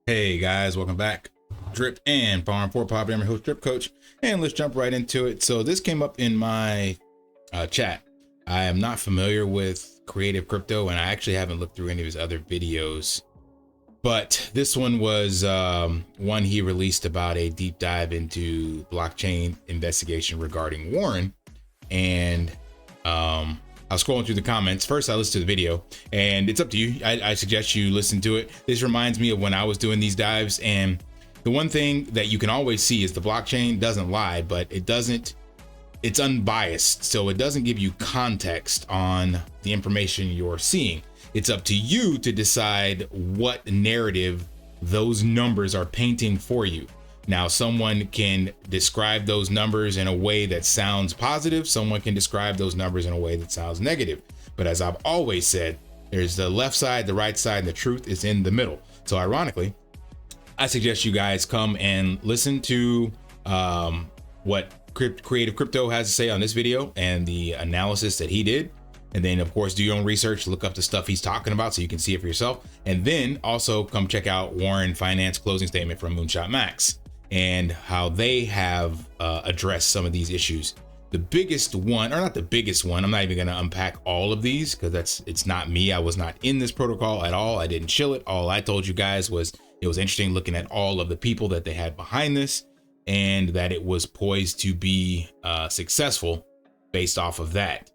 Hey guys, welcome back. Drip and Farm for Pop. I'm your host, Drip Coach, and let's jump right into it. So this came up in my chat. I am not familiar with Creative Crypto, and I actually haven't looked through any of his other videos. But this one was one he released about a deep dive into blockchain investigation regarding Warren. And I was scrolling through the comments. First, I listened to the video, and it's up to you. I suggest you listen to it. This reminds me of when I was doing these dives, and the one thing that you can always see is the blockchain doesn't lie, but it's unbiased. So it doesn't give you context on the information you're seeing. It's up to you to decide what narrative those numbers are painting for you. Now, someone can describe those numbers in a way that sounds positive. Someone can describe those numbers in a way that sounds negative. But as I've always said, there's the left side, the right side, and the truth is in the middle. So ironically, I suggest you guys come and listen to what Creative Crypto has to say on this video and the analysis that he did. And then, of course, do your own research, look up the stuff he's talking about so you can see it for yourself. And then also come check out Warren Finance closing statement from Moonshot Max and how they have addressed some of these issues. The biggest one, or not the biggest one, I'm not even going to unpack all of these because it's not me. I was not in this protocol at all. I didn't chill it. All I told you guys was it was interesting looking at all of the people that they had behind this and that it was poised to be successful based off of that.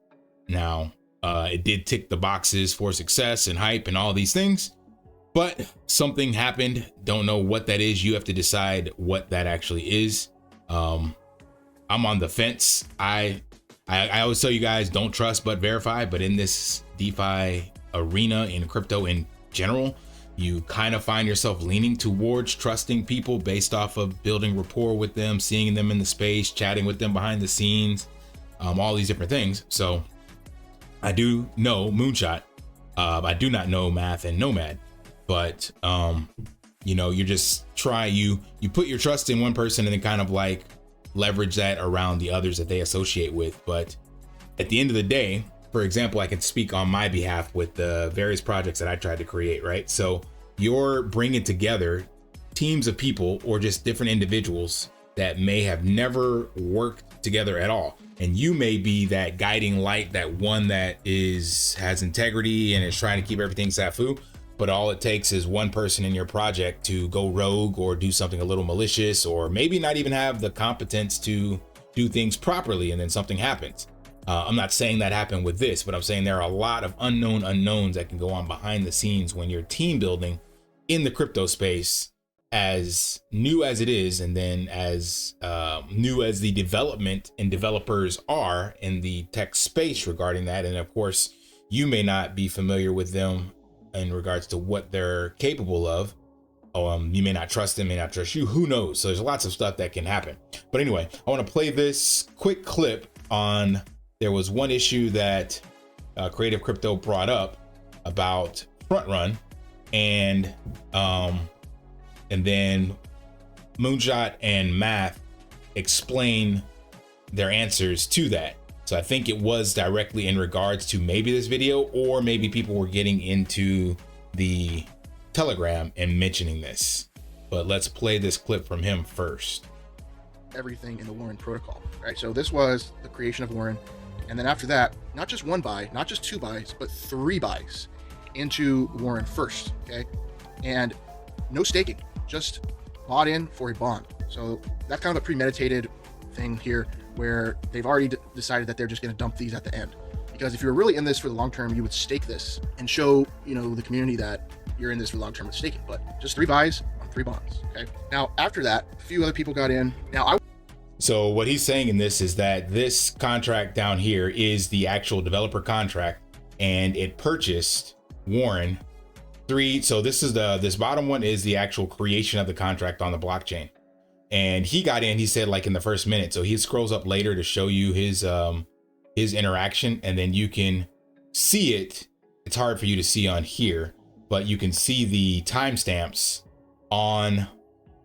Now, it did tick the boxes for success and hype and all these things, but something happened. Don't know what that is. You have to decide what that actually is. I'm on the fence. I always tell you guys, don't trust but verify. But in this DeFi arena, in crypto in general, you kind of find yourself leaning towards trusting people based off of building rapport with them, seeing them in the space, chatting with them behind the scenes, all these different things. So I do know Moonshot. I do not know Math and Nomad, but you know, you just you put your trust in one person and then kind of like leverage that around the others that they associate with. But at the end of the day, for example, I can speak on my behalf with the various projects that I tried to create, right? So you're bringing together teams of people or just different individuals that may have never worked together at all. And you may be that guiding light, that one that has integrity and is trying to keep everything SAFU. But all it takes is one person in your project to go rogue or do something a little malicious, or maybe not even have the competence to do things properly, and then something happens. I'm not saying that happened with this, but I'm saying there are a lot of unknowns that can go on behind the scenes when you're team building in the crypto space, as new as it is, and then as new as the development and developers are in the tech space regarding that. And of course, you may not be familiar with them in regards to what they're capable of. You may not trust them, may not trust you, who knows? So there's lots of stuff that can happen. But anyway, I want to play this quick clip on, there was one issue that Creative Crypto brought up about front run, and then Moonshot and Math explain their answers to that. So I think it was directly in regards to maybe this video, or maybe people were getting into the Telegram and mentioning this. But let's play this clip from him first. Everything in the Warren protocol, right? So this was the creation of Warren. And then after that, not just one buy, not just two buys, but three buys into Warren first, okay? And no staking, just bought in for a bond. So that's kind of a premeditated thing here, where they've already decided that they're just going to dump these at the end. Because if you're really in this for the long term, you would stake this and show, you know, the community that you're in this for the long term with staking. But just three buys on three bonds, okay? Now, after that, a few other people got in. So what he's saying in this is that this contract down here is the actual developer contract, and it purchased Warren three. So this bottom one is the actual creation of the contract on the blockchain. And he got in, he said, like in the first minute. So he scrolls up later to show you his interaction, and then you can see it. It's hard for you to see on here, but you can see the timestamps on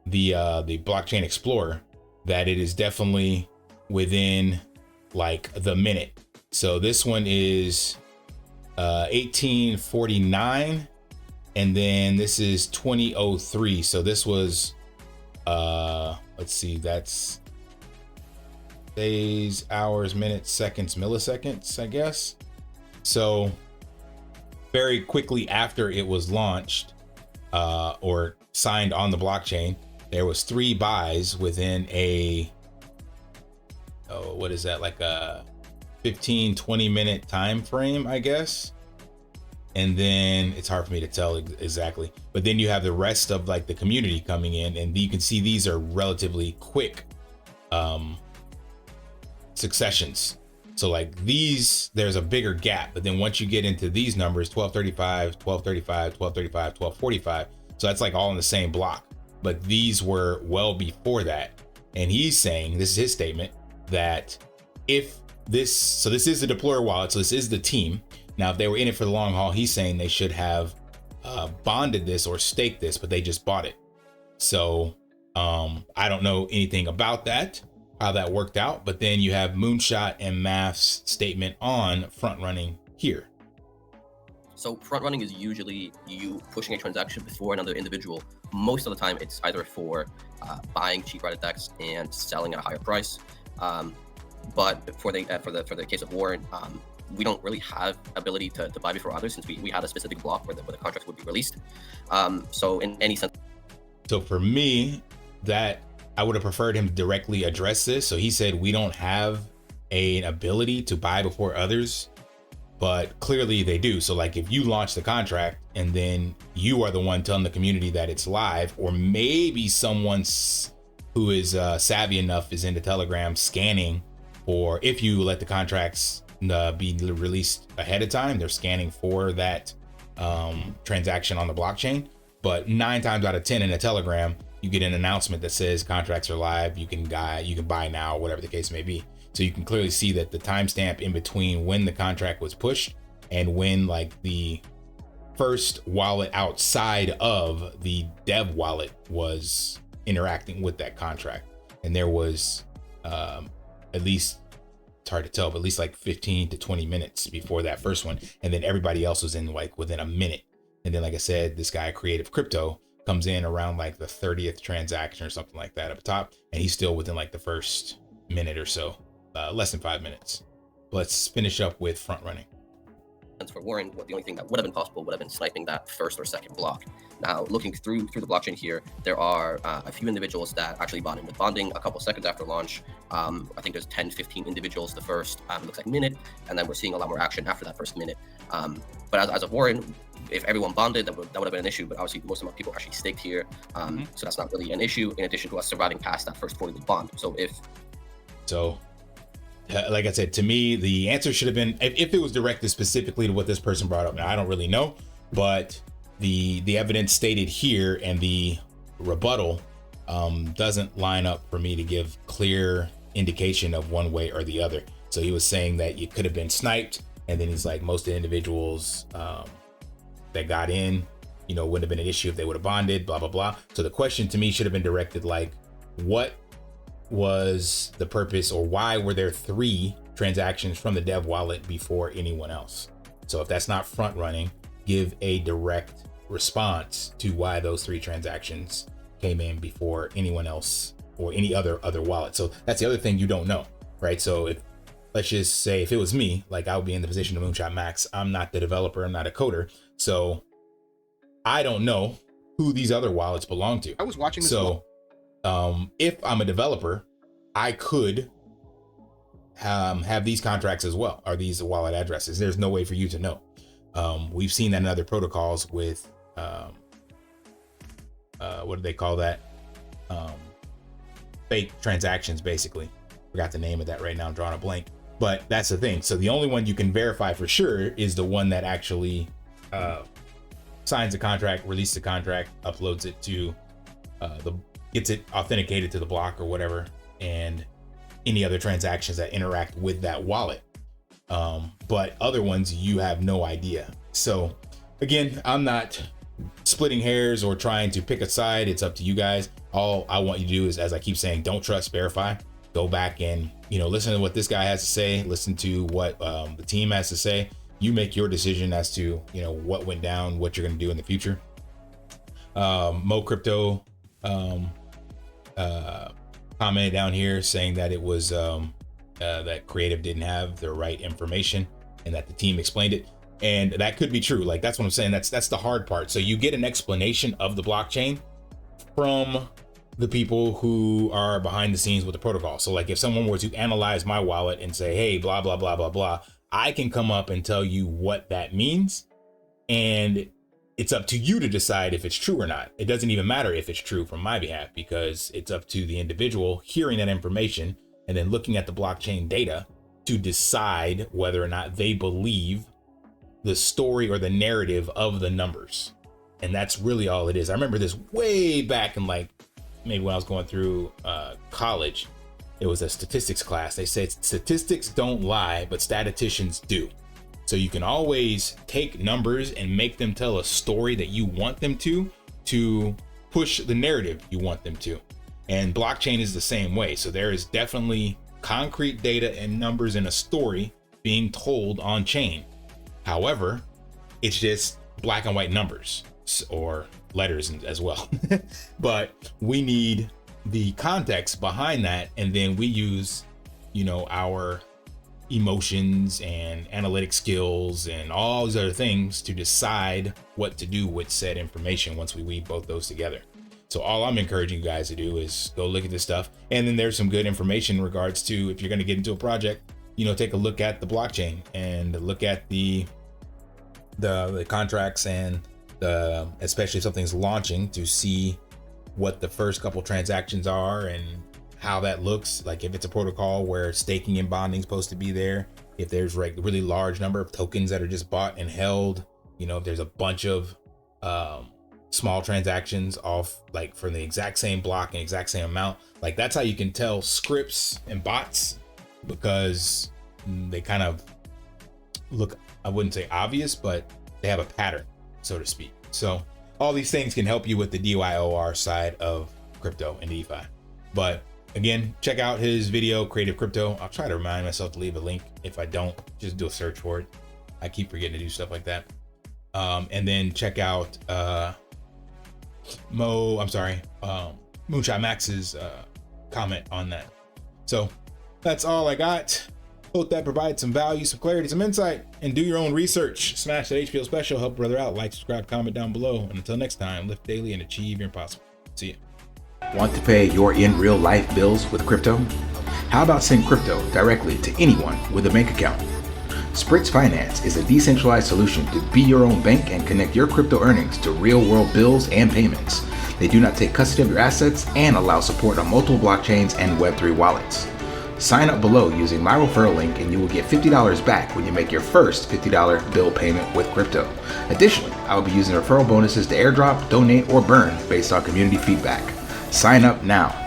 the blockchain explorer, that it is definitely within like the minute. So this one is 1849 And then this is 2003. So this was, let's see, that's days, hours, minutes, seconds, milliseconds, I guess. So very quickly after it was launched, or signed on the blockchain, there was 3 buys within a, what is that, like a 15-20 minute time frame, I guess. And then it's hard for me to tell exactly, but then you have the rest of like the community coming in, and you can see these are relatively quick successions. So like these, there's a bigger gap, but then once you get into these numbers, 1235, 1235, 1235, 1245, so that's like all in the same block. But these were well before that. And he's saying, this is his statement, that if this, so this is the deployer wallet, so this is the team. Now, if they were in it for the long haul, he's saying they should have bonded this or staked this, but they just bought it. So I don't know anything about that, how that worked out. But then you have Moonshot and Math's statement on front running here. So front running is usually you pushing a transaction before another individual. Most of the time, it's either for buying cheap Reddit decks and selling at a higher price. But for the case of Warren, we don't really have ability to buy before others, since we had a specific block where the contracts would be released. So in any sense. So for me, that I would have preferred him to directly address this. So he said we don't have an ability to buy before others, but clearly they do. So like if you launch the contract and then you are the one telling the community that it's live, or maybe someone who is savvy enough is into Telegram scanning, or if you let the contracts be released ahead of time, they're scanning for that transaction on the blockchain. But 9 times out of 10 in a Telegram, you get an announcement that says contracts are live, you can buy now, whatever the case may be. So you can clearly see that the timestamp in between when the contract was pushed and when like the first wallet outside of the dev wallet was interacting with that contract. And there was at least, it's hard to tell, but at least like 15 to 20 minutes before that first one. And then everybody else was in like within a minute. And then, like I said, this guy, Creative Crypto, comes in around like the 30th transaction or something like that up top. And he's still within like the first minute or so, less than 5 minutes. Let's finish up with front running. For Warren, the only thing that would have been possible would have been sniping that first or second block. Now, looking through the blockchain here, there are a few individuals that actually bought in with bonding a couple seconds after launch. I think there's 10, 15 individuals the first, looks like minute, and then we're seeing a lot more action after that first minute. But as of Warren, if everyone bonded, that would have been an issue, but obviously most of the people actually staked here. So that's not really an issue, in addition to us surviving past that first 40 bond. So like I said, to me, the answer should have been, if it was directed specifically to what this person brought up. Now, I don't really know, but the evidence stated here and the rebuttal doesn't line up for me to give clear indication of one way or the other. So he was saying that you could have been sniped, and then he's like, most of the individuals that got in, wouldn't have been an issue if they would have bonded, blah, blah, blah. So the question to me should have been directed like, what was the purpose, or why were there 3 transactions from the dev wallet before anyone else? So if that's not front running, give a direct response to why those 3 transactions came in before anyone else or any other wallet. So that's the other thing you don't know, right? So if, let's just say if it was me, like I would be in the position of Moonshot Max. I'm not the developer, I'm not a coder, so I don't know who these other wallets belong to. I was watching this. So if I'm a developer, I could have these contracts as well, or these wallet addresses. There's no way for you to know. We've seen that in other protocols with, what do they call that? Fake transactions, basically. Forgot the name of that right now, I'm drawing a blank. But that's the thing. So the only one you can verify for sure is the one that actually signs the contract, releases the contract, uploads it to gets it authenticated to the block or whatever, and any other transactions that interact with that wallet. But other ones, you have no idea. So again, I'm not splitting hairs or trying to pick a side. It's up to you guys. All I want you to do is, as I keep saying, don't trust, verify. Go back and listen to what this guy has to say, listen to what the team has to say, you make your decision as to, you know, what went down, what you're going to do in the future. Mo Crypto commented down here saying that it was that creative didn't have the right information and that the team explained it. And that could be true. Like, that's what I'm saying. That's the hard part. So you get an explanation of the blockchain from the people who are behind the scenes with the protocol. So like if someone were to analyze my wallet and say, hey, blah, blah, blah, blah, blah, I can come up and tell you what that means. And it's up to you to decide if it's true or not. It doesn't even matter if it's true from my behalf, because it's up to the individual hearing that information and then looking at the blockchain data to decide whether or not they believe the story or the narrative of the numbers. And that's really all it is. I remember this way back in like maybe when I was going through college. It was a statistics class. They said statistics don't lie, but statisticians do. So you can always take numbers and make them tell a story that you want them to push the narrative you want them to. And blockchain is the same way. So there is definitely concrete data and numbers in a story being told on chain. However, it's just black and white numbers or letters as well. But we need the context behind that, and then we use, you know, our emotions and analytic skills and all these other things to decide what to do with said information once we weave both those together. So all I'm encouraging you guys to do is go look at this stuff. And then there's some good information in regards to, if you're going to get into a project, you know, take a look at the blockchain and look at the contracts and especially if something's launching, to see what the first couple transactions are and how that looks. Like if it's a protocol where staking and bonding is supposed to be there, if there's like a really large number of tokens that are just bought and held, you know, if there's a bunch of small transactions off like for the exact same block and exact same amount, like that's how you can tell scripts and bots, because they kind of look, I wouldn't say obvious, but they have a pattern, so to speak. So all these things can help you with the DYOR side of crypto and DeFi. But again, check out his video, Creative Crypto. I'll try to remind myself to leave a link. If I don't, just do a search for it. I keep forgetting to do stuff like that. And then check out Moonshot Max's comment on that. So that's all I got. Hope that provides some value, some clarity, some insight, and do your own research. Smash that HPL special, help a brother out. Like, subscribe, comment down below. And until next time, lift daily and achieve your impossible. See ya. Want to pay your in real life bills with crypto? How about send crypto directly to anyone with a bank account? SPRITZ Finance is a decentralized solution to be your own bank and connect your crypto earnings to real world bills and payments. They do not take custody of your assets and allow support on multiple blockchains and Web3 wallets. Sign up below using my referral link and you will get $50 back when you make your first $50 bill payment with crypto. Additionally, I will be using referral bonuses to airdrop, donate, or burn based on community feedback. Sign up now.